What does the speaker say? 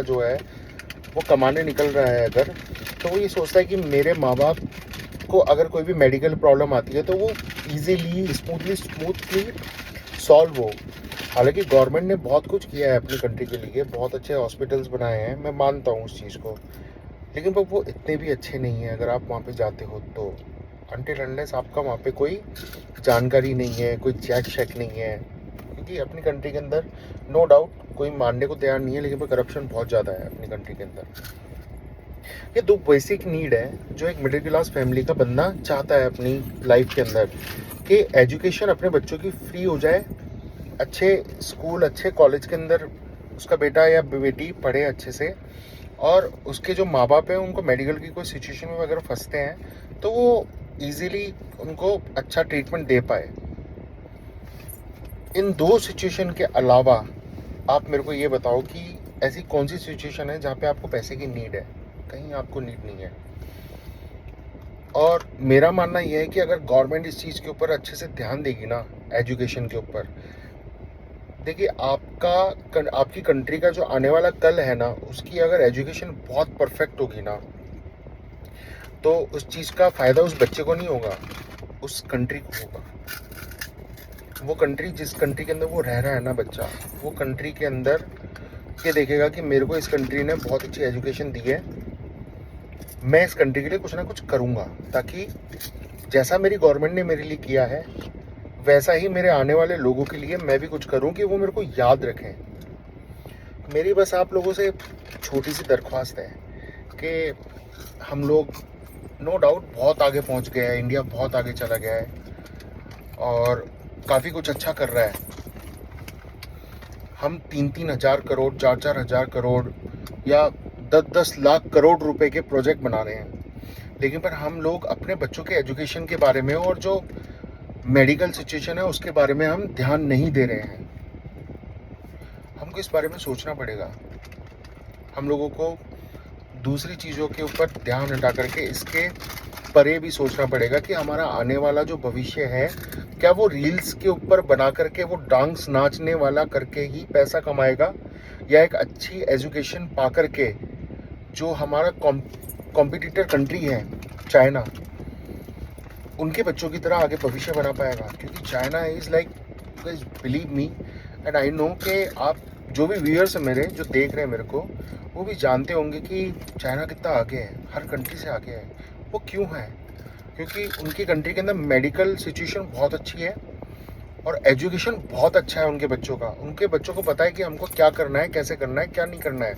जो है वो कमाने निकल रहा है अगर, तो वो ये सोचता है कि मेरे माँ बाप को अगर कोई भी मेडिकल प्रॉब्लम आती है तो वो इजीली स्मूथली सॉल्व हो। हालांकि गवर्नमेंट ने बहुत कुछ किया है अपनी कंट्री के लिए, बहुत अच्छे हॉस्पिटल्स बनाए हैं, मैं मानता हूँ उस चीज़ को, लेकिन वो इतने भी अच्छे नहीं हैं अगर आप वहाँ पे जाते हो तो। अनटिल अनलेस आपका वहाँ पे कोई जानकारी नहीं है, कोई चेक शेक नहीं है, क्योंकि अपनी कंट्री के अंदर नो डाउट कोई मानने को तैयार नहीं है, लेकिन पर करप्शन बहुत ज़्यादा है अपनी कंट्री के अंदर। ये दो बेसिक नीड है जो एक मिडिल क्लास फैमिली का बंदा चाहता है अपनी लाइफ के अंदर, कि एजुकेशन अपने बच्चों की फ्री हो जाए, अच्छे स्कूल अच्छे कॉलेज के अंदर उसका बेटा या बेटी पढ़े अच्छे से, और उसके जो माँ बाप हैं उनको मेडिकल की कोई सिचुएशन में अगर फंसते हैं तो वो इजीली उनको अच्छा ट्रीटमेंट दे पाए। इन दो सिचुएशन के अलावा आप मेरे को ये बताओ कि ऐसी कौन सी सिचुएशन है जहाँ पे आपको पैसे की नीड है? कहीं आपको नीड नहीं है। और मेरा मानना यह है कि अगर गवर्नमेंट इस चीज़ के ऊपर अच्छे से ध्यान देगी ना, एजुकेशन के ऊपर, देखिए आपकी कंट्री का जो आने वाला कल है ना, उसकी अगर एजुकेशन बहुत परफेक्ट होगी ना, तो उस चीज़ का फ़ायदा उस बच्चे को नहीं होगा, उस कंट्री को होगा। वो कंट्री, जिस कंट्री के अंदर वो रह रहा है ना बच्चा, वो कंट्री के अंदर ये देखेगा कि मेरे को इस कंट्री ने बहुत अच्छी एजुकेशन दी है, मैं इस कंट्री के लिए कुछ ना कुछ करूँगा, ताकि जैसा मेरी गवर्नमेंट ने मेरे लिए किया है वैसा ही मेरे आने वाले लोगों के लिए मैं भी कुछ करूँ कि वो मेरे को याद रखें। मेरी बस आप लोगों से छोटी सी दरख्वास्त है कि हम लोग नो डाउट बहुत आगे पहुंच गए हैं, इंडिया बहुत आगे चला गया है और काफ़ी कुछ अच्छा कर रहा है। हम 3-3 हज़ार करोड़ 4-4 हज़ार करोड़ या 10-10 लाख करोड़ रुपए के प्रोजेक्ट बना रहे हैं, लेकिन पर हम लोग अपने बच्चों के एजुकेशन के बारे में और जो मेडिकल सिचुएशन है उसके बारे में हम ध्यान नहीं दे रहे हैं। हमको इस बारे में सोचना पड़ेगा। हम लोगों को दूसरी चीज़ों के ऊपर ध्यान हटा करके इसके परे भी सोचना पड़ेगा कि हमारा आने वाला जो भविष्य है, क्या वो रील्स के ऊपर बना करके वो डांस नाचने वाला करके ही पैसा कमाएगा, या एक अच्छी एजुकेशन पा करके जो हमारा कॉम्पिटिटर कंट्री है चाइना, उनके बच्चों की तरह आगे भविष्य बना पाएगा? क्योंकि China is like, guys believe me and I know कि आप जो भी व्यूअर्स हैं मेरे, जो देख रहे हैं मेरे को, वो भी जानते होंगे कि चाइना कितना आगे है, हर कंट्री से आगे है। वो क्यों है? क्योंकि उनकी कंट्री के अंदर मेडिकल सिचुएशन बहुत अच्छी है और एजुकेशन बहुत अच्छा है उनके बच्चों का। उनके बच्चों को पता है कि हमको क्या करना है, कैसे करना है, क्या नहीं करना है।